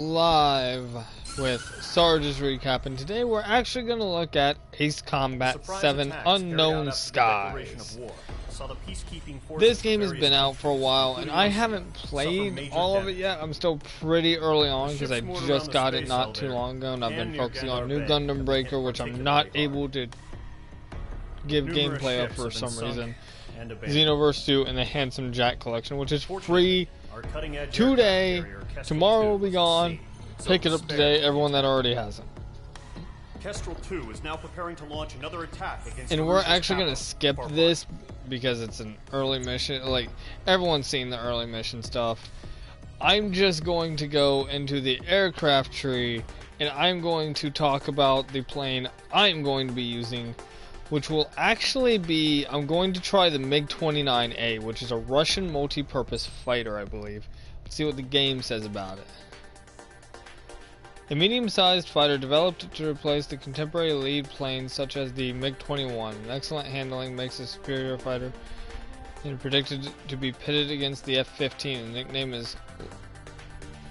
Live with Sarge's recap, and today we're actually going to look at Ace Combat 7 Unknown Skies. This game has been out for a while, and I haven't played all of it yet. I'm still pretty early on because I just got it not too long ago, and I've been focusing on New Gundam Breaker, which I'm not able to give gameplay of for some reason. Xenoverse 2 and the Handsome Jack Collection, which is free today. Tomorrow will be gone. Pick it up today, everyone that already has it. Kestrel 2 is now preparing to launch another attack against and we're actually going to skip this because it's an early mission. Like, everyone's seen the early mission stuff. I'm just going to go into the aircraft tree, and I'm going to talk about the plane I'm going to be using, which will actually be, I'm going to try the MiG-29A, which is a Russian multi-purpose fighter, I believe. Let's see what the game says about it. A medium-sized fighter developed to replace the contemporary lead planes such as the MiG-21. Excellent handling makes a superior fighter and predicted to be pitted against the F-15. The nickname is...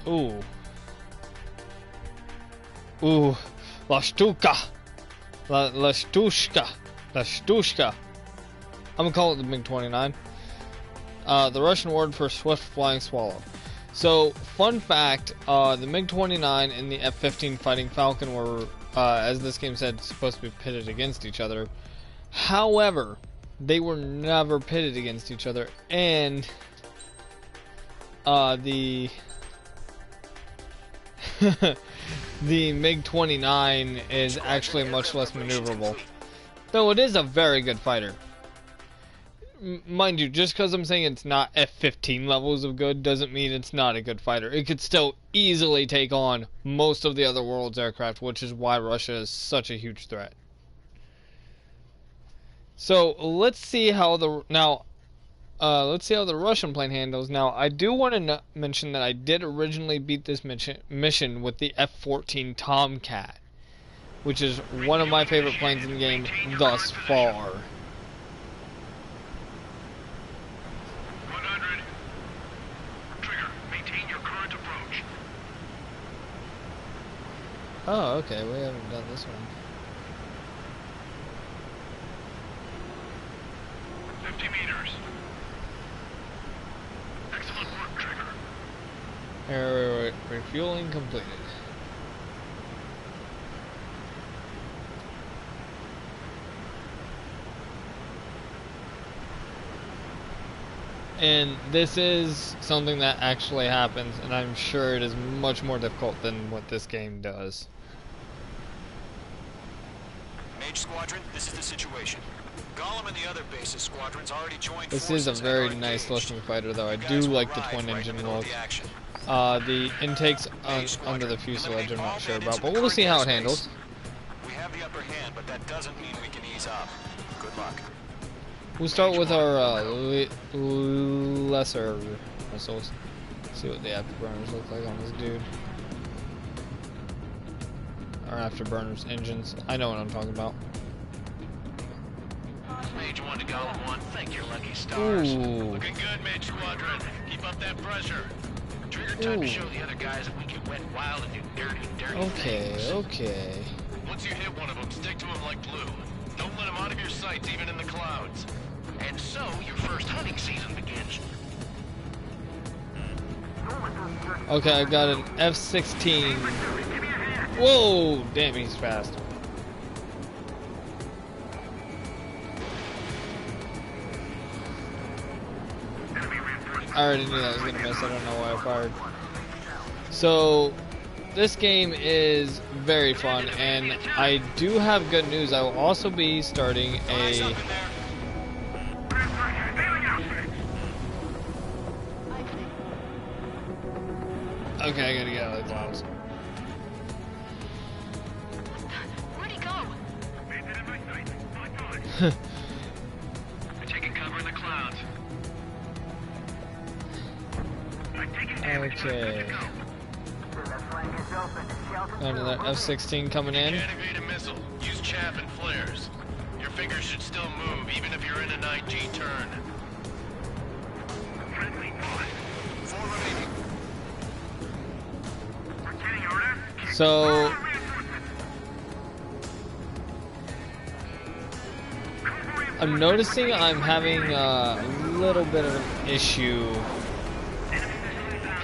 La Shtuka. La Shtushka. I'm gonna call it the MiG-29. The Russian word for swift flying swallow. So, fun fact, the MiG-29 and the F-15 Fighting Falcon were, as this game said, supposed to be pitted against each other. However, they were never pitted against each other, and the the MiG-29 is actually much less maneuverable. Though it is a very good fighter. Mind you, just because I'm saying it's not F-15 levels of good doesn't mean it's not a good fighter. It could still easily take on most of the other world's aircraft, which is why Russia is such a huge threat. So let's see how the Russian plane handles. Now, I do want to mention that I did originally beat this mission with the F-14 Tomcat, which is one of my favorite planes in the game thus far. Oh, okay, we haven't done this one. 50 meters. Excellent work, Trigger. Refueling completed. And this is something that actually happens, and I'm sure it is much more difficult than what this game does. Mage Squadron, this is the situation. Gollum and the other bases squadrons already joined. This is a very nice looking fighter, though. I do like the twin engine look. The intakes under the fuselage I'm not sure about, but we'll see how it handles. We have the upper hand, but that doesn't mean we can ease up. Good luck. We'll start with our lesser missiles. See what the afterburners look like on this dude. Or afterburners, engines. I know what I'm talking about. Mage 1 to Gollum 1, thank your lucky stars. Ooh. Looking good, Mage Squadron. Keep up that pressure. Trigger time to show the other guys that we can wet wild and do dirty things. Okay. Once you hit one of them, stick to him like glue. Don't let him out of your sights, even in the clouds. And so, your first hunting season begins. Okay, I got an F-16. Whoa! Damn, he's fast. I already knew that was gonna miss. I don't know why I fired. So, this game is very fun, and I do have good news. I will also be starting a... Okay, I gotta get out of the clouds. Where'd he go? We're taking cover in the clouds. Okay. Another F-16 coming in. Activate a missile. Use chaff and flares. Your fingers should still move, even if you're in an IG turn. Friendly 4 remaining. So I'm noticing I'm having a little bit of an issue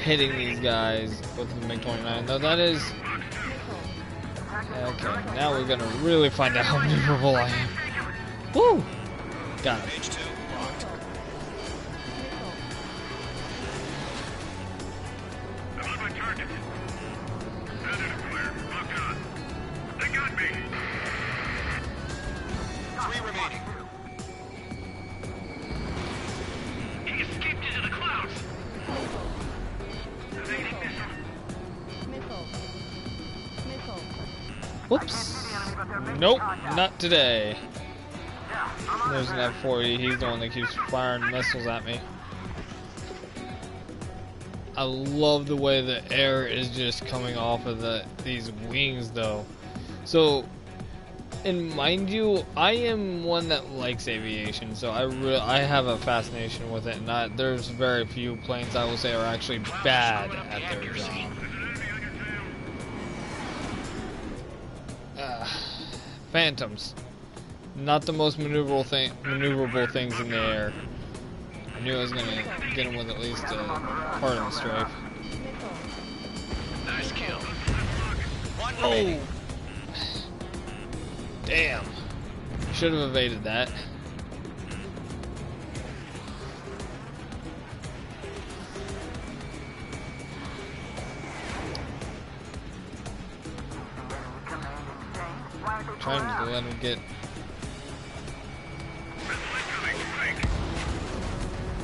hitting these guys with the MiG-29. Though that is okay. Now we're gonna really find out how maneuverable I am. Woo! Got it. Page 2 locked. Three remaining. He escaped into the clouds. Whoops. Nope, not today. There's an F-40. He's the one that keeps firing missiles at me. I love the way the air is just coming off of these wings, though. So, and mind you, I am one that likes aviation, so I have a fascination with it. And there's very few planes I will say are actually bad at their job. Phantoms, not the most maneuverable things in the air. I knew I was gonna get him with at least a part of the strafe. Nice kill. One Oh, remaining. damn! Should have evaded that. Trying to let him get.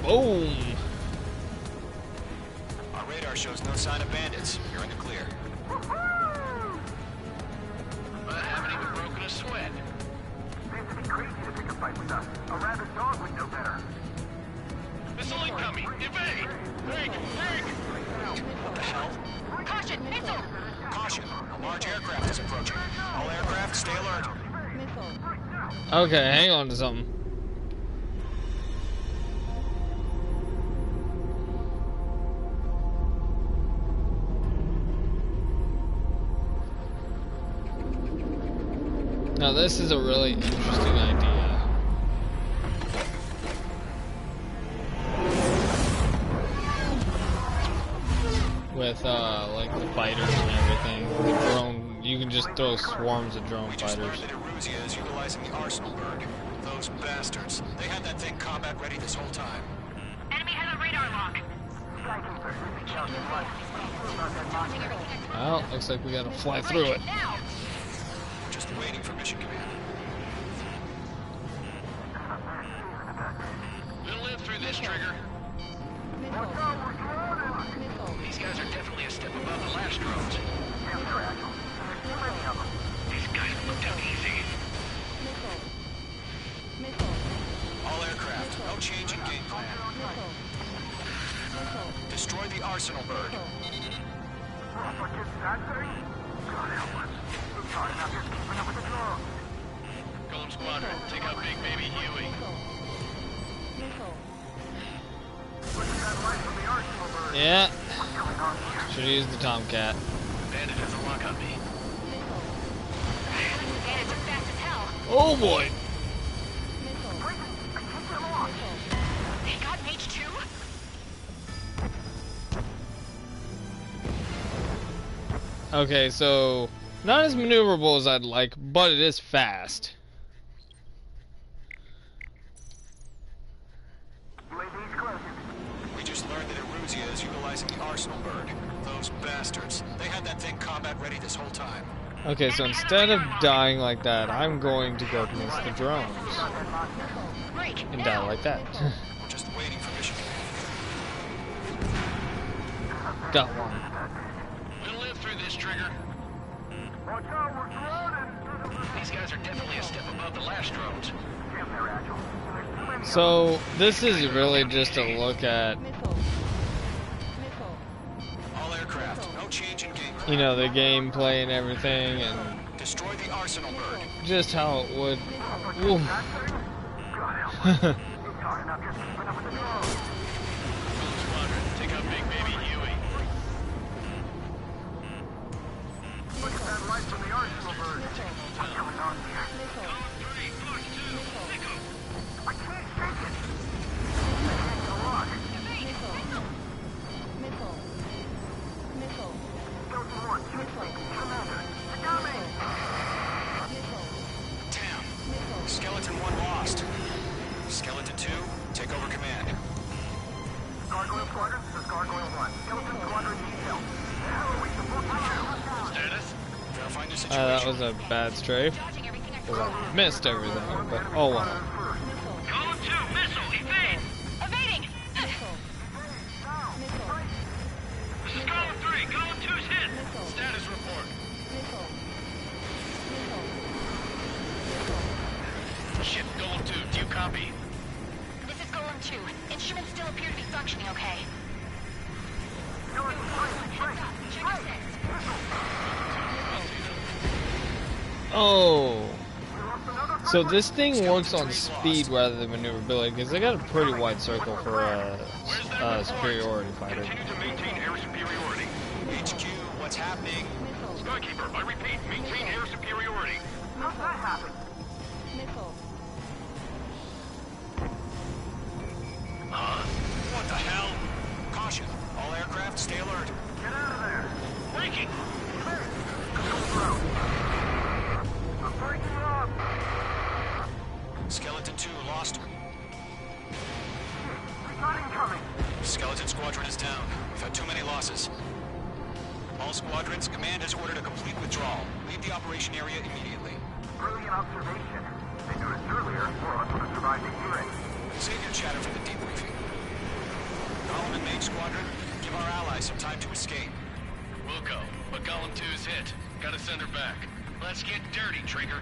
Boom! Our radar shows no sign of bandits. You're in the clear. I haven't even broken a sweat. Missile incoming! Evade! Break! Break! What the hell? Caution, missile! Caution. A large aircraft is approaching. All aircraft, stay alert. Okay, hang on to something. Now this is a really interesting idea. With like the fighters and everything. The drone, you can just throw swarms of drone We just learned fighters. that Eruzia is utilizing the arsenal bird. Those bastards. They had that thing combat ready this whole time. Enemy has a radar lock. Well, looks like we gotta fly through it. Now! We're just waiting for mission command. We'll live through this, Trigger. These guys are definitely a step above the last drones. These guys looked up easy. All aircraft, no change in game plan. Destroy the arsenal bird. Golem Squadron, take out Big Baby Huey. Yeah. Should use the Tomcat. Bandit has a lock on me. Bandits are fast as hell. Oh boy. They got Mage 2? Okay, so not as maneuverable as I'd like, but it is fast. We just learned that Eruzia is utilizing the arsenal bird. Those bastards. They had that thing combat ready this whole time. Okay, so instead of dying like that, I'm going to go against the drones Break. and die like that. We're just waiting for mission command. Got one. We'll live through this, Trigger. These guys are definitely a step above the last drones. So this is really just a look at, All aircraft, no change in game plan. you know, the gameplay and everything, and Destroy the arsenal bird. just how it would. Ooh. Golem Squadron, take out Big Baby Huey. Damn. Skeleton 1 lost. Skeleton 2, take over command. Gargoyle Squadron, this is Gargoyle 1. Skeleton Squadron needs help. How are we supposed to do? Status? Verifying the situation. That was a bad strafe. Dodging everything I Because I missed everything, but oh well. Column 2, missile, evade! Evading! This is Column 3, Column 2's hit! Status report. Ship, Golem 2, do you copy? This is Golem 2. Instruments still appear to be functioning okay. Heads up. Check your six. Oh. So this thing works on speed rather than maneuverability, because they got a pretty wide circle for a superiority fighter. Continue to maintain air superiority. HQ, what's happening? Skykeeper, I repeat, maintain air superiority. How's that happen? Huh? What the hell? Caution. All aircraft, stay alert. Get out of there. Breaking! I'm breaking up. Skeleton 2 lost. We got incoming. Skeleton Squadron is down. We've had too many losses. All squadrons, command has ordered a complete withdrawal. Leave the operation area immediately. Brilliant observation. They noticed earlier, more of us would have survived the hearing. Save your chatter for the debriefing. Golem and Mage Squadron, give our allies some time to escape. We'll go, but Column 2's hit. Gotta send her back. Let's get dirty, Trigger.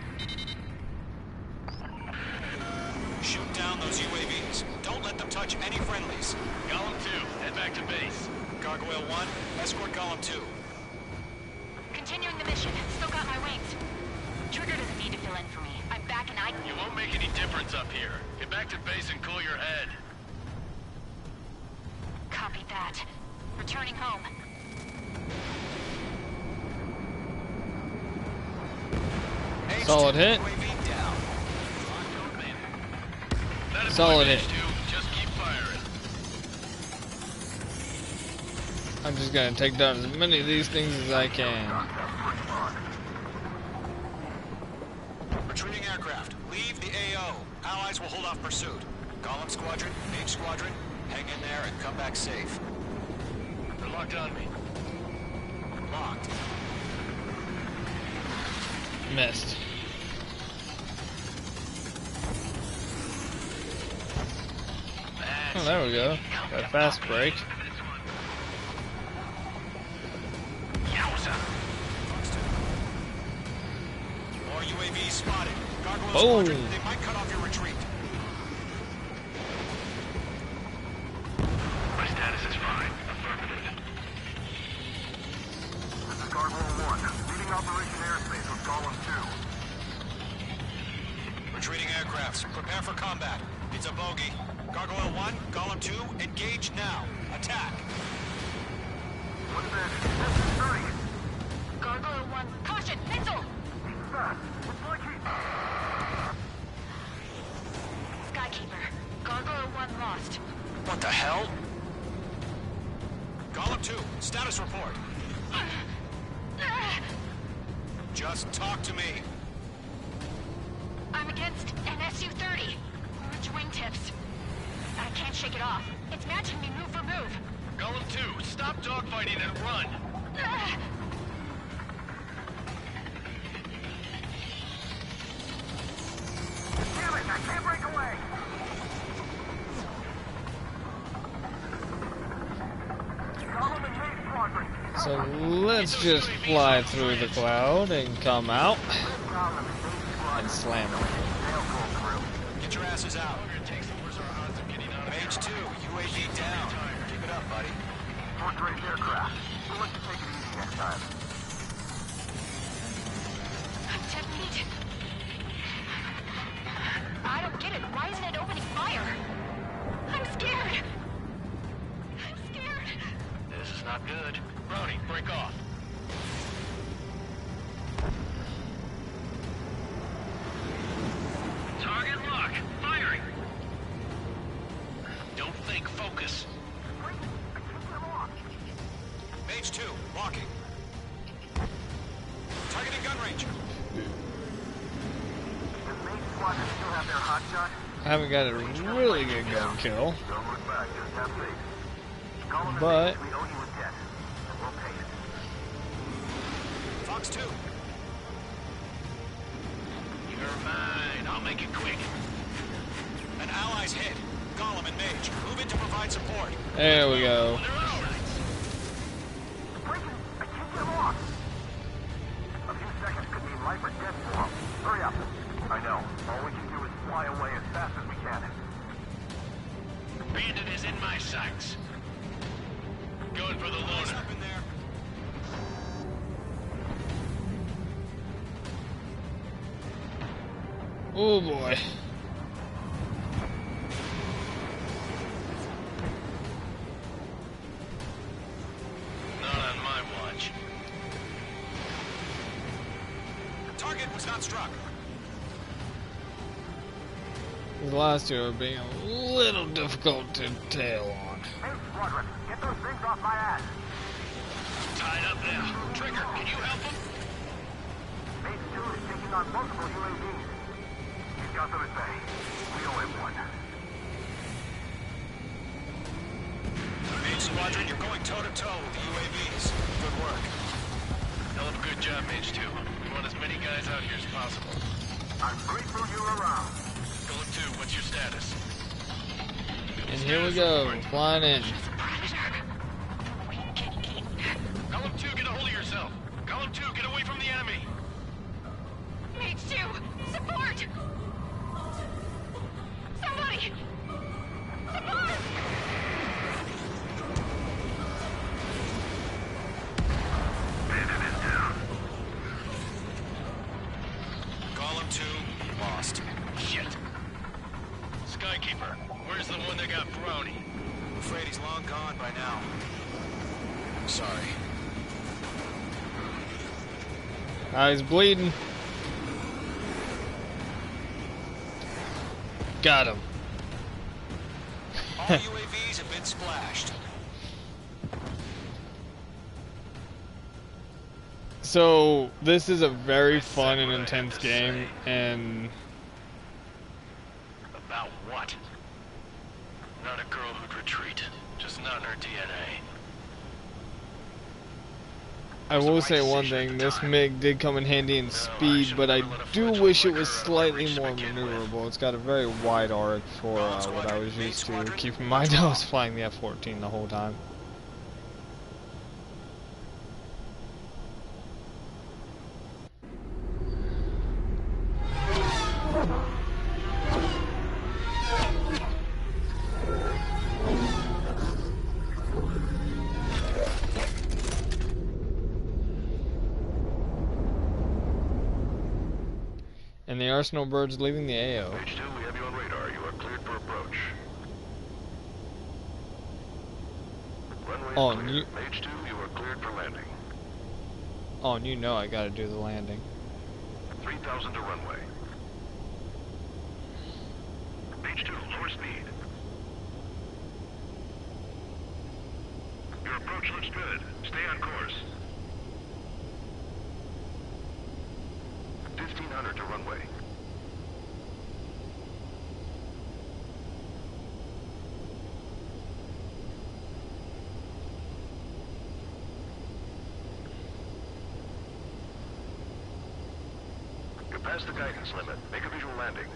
Shoot down those UAVs. Don't let them touch any friendlies. Column 2, head back to base. Gargoyle 1, escort Golem 2. Continuing the mission. Still got my wings. Trigger doesn't need to fill in for me. I'm back and I... You won't make any difference up here. Get back to base and cool your head. Copied that. Returning home. Solid hit. UAV down. That is Solid my hit. Mage 2. Just keep firing. I'm just gonna take down as many of these things as I can. Retreating aircraft, leave the AO. Allies will hold off pursuit. Golem Squadron, Mage Squadron, hang in there and come back safe. They're locked on me. Locked. Missed. Oh, there we go. Got a fast break. Yowza. More UAVs spotted. Gargoyle Boom. Squadron, they might cut off your retreat. My status is fine. Affirmative. This is Gargoyle 1. Leading Operation Airspace with Golem 2. Retreating aircrafts, prepare for combat. It's a bogey. Gargoyle 1, Golem 2, engage now. Attack. What's this? This is 30. Gargoyle 1. Caution! Missile! Fast. It's like he... Skykeeper. Gargoyle 1 lost. What the hell? Golem 2, status report. Just talk to me. I'm against an Su-30. Orange wingtips. I can't shake it off. It's matching me move for move. Golem 2, stop dogfighting and run. Damn it! I can't break away! Golem and Mage Squadron. So let's just fly through the cloud and come out Golem and Mage Squadron. and slam them. They'll pull through. Get your asses out. Where's our odds of getting out of Mage 2, UAV down. Keep it up, buddy. Fourth-rate aircraft. We'll let you take it easy next time. I'm 10 feet. I don't get it. Why isn't it opening fire? I'm scared. I'm scared. This is not good. Brownie, break off. range. Does Main Squadron still have their hot shot? I haven't got a really good gun kill, Don't look back, just have faith. Call them and but we owe you a debt, and we'll pay it. Fox 2. You're mine. I'll make it quick. An ally's hit. Gollum and Mage, move in to provide support. there we go. They're all right. Breaking! I can't get lost! A few seconds could mean life or death for them. Hurry up! I know. All we can do is fly away as fast as we can. Bandit is in my sights. Going for the Eyes loader. up in there. Oh boy. Not on my watch. Target was not struck. The last two are being a little difficult to tail on. Main Squadron, get those things off my ass! Tied up now. Trigger, can you help him? Mage 2 is taking on multiple UAVs. He's got them at bay. We owe him one. Mage Squadron, you're going toe-to-toe with the UAVs. Good work. Hell of a good job, Mage 2. We want as many guys out here as possible. I'm grateful you're around. Golem 2, what's your status? And here we go, flying in. Golem 2, get a hold of yourself. Golem 2, get away from the enemy. Mage 2, support! Somebody! Support! Gollum 2, lost. Shit. Skykeeper, where's the one that got Brownie? I'm afraid he's long gone by now. Sorry. He's bleeding. Got him. All UAVs have been splashed. So this is a very fun and intense game, and About what? Not a girl who'd retreat. Just not in her DNA. I will say one thing, this MiG did come in handy in speed, but I do wish it was slightly more maneuverable. It's got a very wide arc for what I was used to. Keep in mind I was flying the F-14 the whole time. And the Arsenal birds leaving the AO. Page 2, we have you on radar. You are cleared for approach. Runway Oh, is clear. you- Page 2, you are cleared for landing. Oh, and you know I gotta do the landing. 3,000 to runway. Page 2, lower speed. Your approach looks good. Stay on course. 1,500 to runway. You're past the guidance limit. Make a visual landing.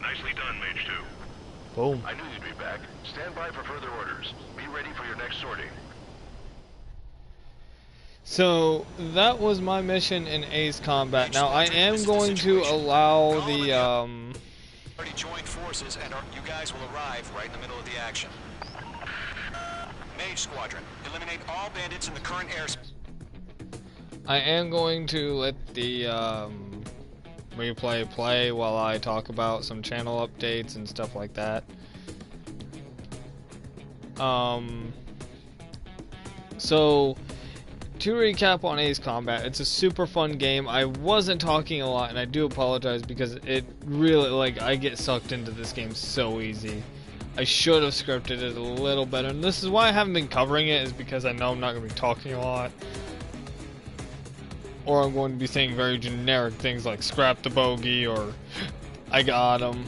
Nicely done, Mage 2. Boom. I knew you'd be back. Stand by for further orders. Be ready for your next sortie. So that was my mission in Ace Combat. Now I am going to allow the Already joined forces, and you guys will arrive right in the middle of the action. Mage Squadron, eliminate all bandits in the current airspace. I am going to let the replay play while I talk about some channel updates and stuff like that. So to recap on Ace Combat, it's a super fun game. I wasn't talking a lot, and I do apologize because it really, like, I get sucked into this game so easy. I should have scripted it a little better, and this is why I haven't been covering it, is because I know I'm not going to be talking a lot. Or I'm going to be saying very generic things like scrap the bogey or I got him.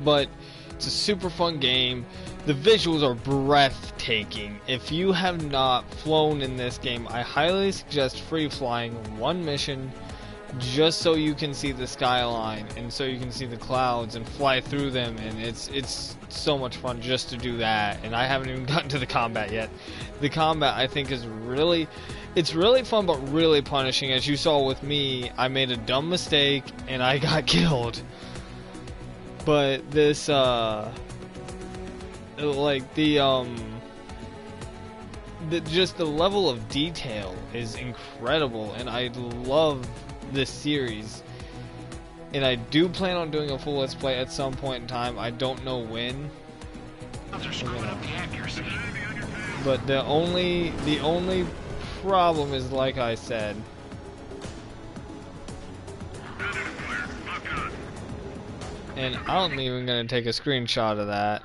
But it's a super fun game. The visuals are breathtaking. If you have not flown in this game, I highly suggest free flying one mission just so you can see the skyline and so you can see the clouds and fly through them, and it's so much fun just to do that. And I haven't even gotten to the combat yet. The combat, I think, is really fun but really punishing. As you saw with me, I made a dumb mistake and I got killed. But this just the level of detail is incredible, and I love this series, and I do plan on doing a full let's play at some point in time. I don't know when, but the only problem is, like I said, and I'm even gonna take a screenshot of that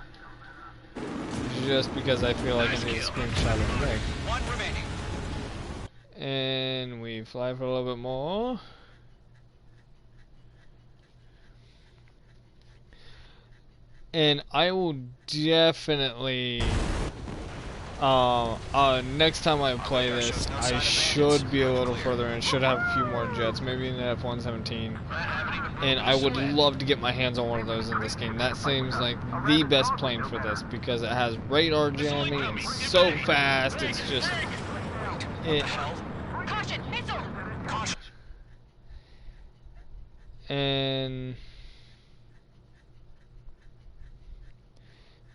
just because I feel like I need a screenshot of the thing. One remaining. And we fly for a little bit more. And I will definitely next time I play this, I should be a little further and should have a few more jets, maybe an F-117. And I would love to get my hands on one of those in this game. That seems like the best plane for this because it has radar jamming and so fast. It's just Caution, missile! Caution. and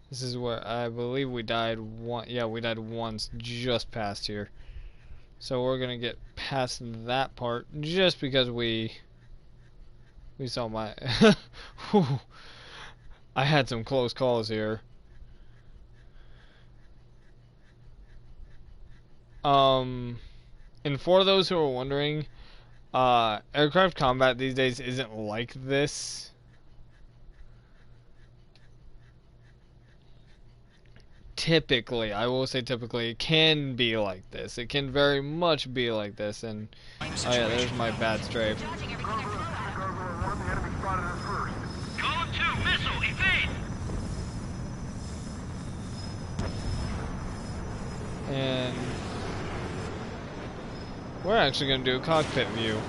this is where I believe we died we died once just past here. So we're gonna get past that part just because we saw my I had some close calls here. And for those who are wondering, aircraft combat these days isn't like this. Typically, I will say typically, it can be like this. It can very much be like this, and oh yeah, there's my bad strafe. Column 2, missile, evade! And we're actually going to do a cockpit view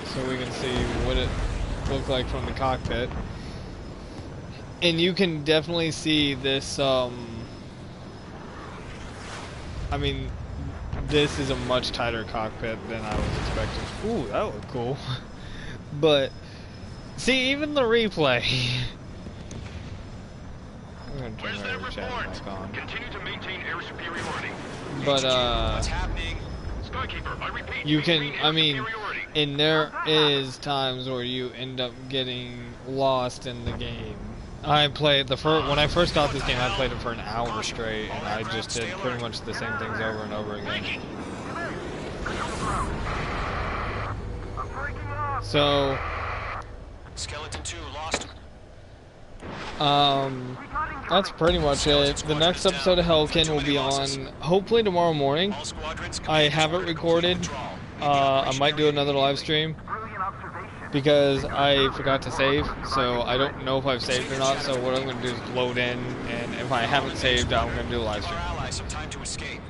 so we can see what it looked like from the cockpit. And you can definitely see this, I mean, this is a much tighter cockpit than I was expecting. Ooh, that looked cool. But, see, even the replay. I'm gonna turn my chat back on. Continue to maintain air superiority. But, What's happening? Skykeeper, I repeat. you can, maintain I air mean, superiority. and there is times where you end up getting lost in the game. I played when I first got this game, I played it for an hour straight, and I just did pretty much the same things over and over again. So, Skeleton 2 lost. that's pretty much it. The next episode of Hellkin will be on hopefully tomorrow morning. All squadrons I have it recorded. I might do another live stream because I forgot to save, so I don't know if I've saved or not. So what I'm going to do is load in, and if I haven't saved, I'm going to do a live Our stream. allies some time to escape.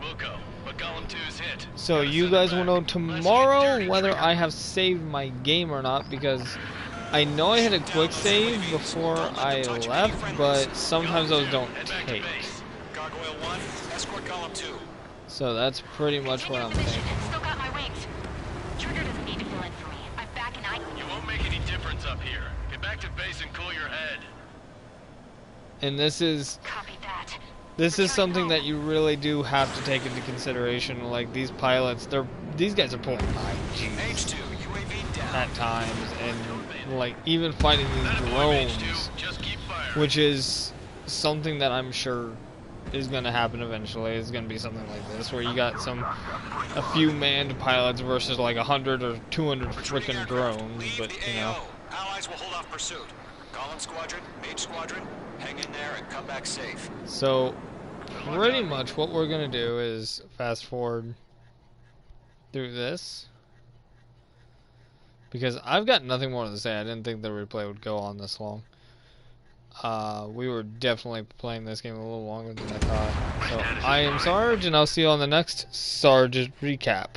Wilco, but column 2's hit. So you guys will know tomorrow whether I have saved my game or not, because I know I had a quick save before I left, but sometimes those don't take. Gargoyle 1, escort column 2. So that's pretty much what I'm thinking. Still got my wings. Trigger doesn't need to fill in for me. I'm back and You won't make any difference up here. Get back to base and cool your head. And this is copy that. something that you really do have to take into consideration. Like, these pilots, these guys are pulling 9Gs H2, UAV down. at times, and like even fighting these drones, Just keep firing. which is something that I'm sure is going to happen eventually. It's going to be something like this, where you got a few manned pilots versus like 100 or 200 freaking drones. Leave But the you know, AO. Allies will hold off pursuit. Column Squadron, Mage Squadron, hang in there and come back safe. So, pretty much what we're gonna do is fast forward through this. Because I've got nothing more to say. I didn't think the replay would go on this long. We were definitely playing this game a little longer than I thought. So, I am Sarge, and I'll see you on the next Sarge recap.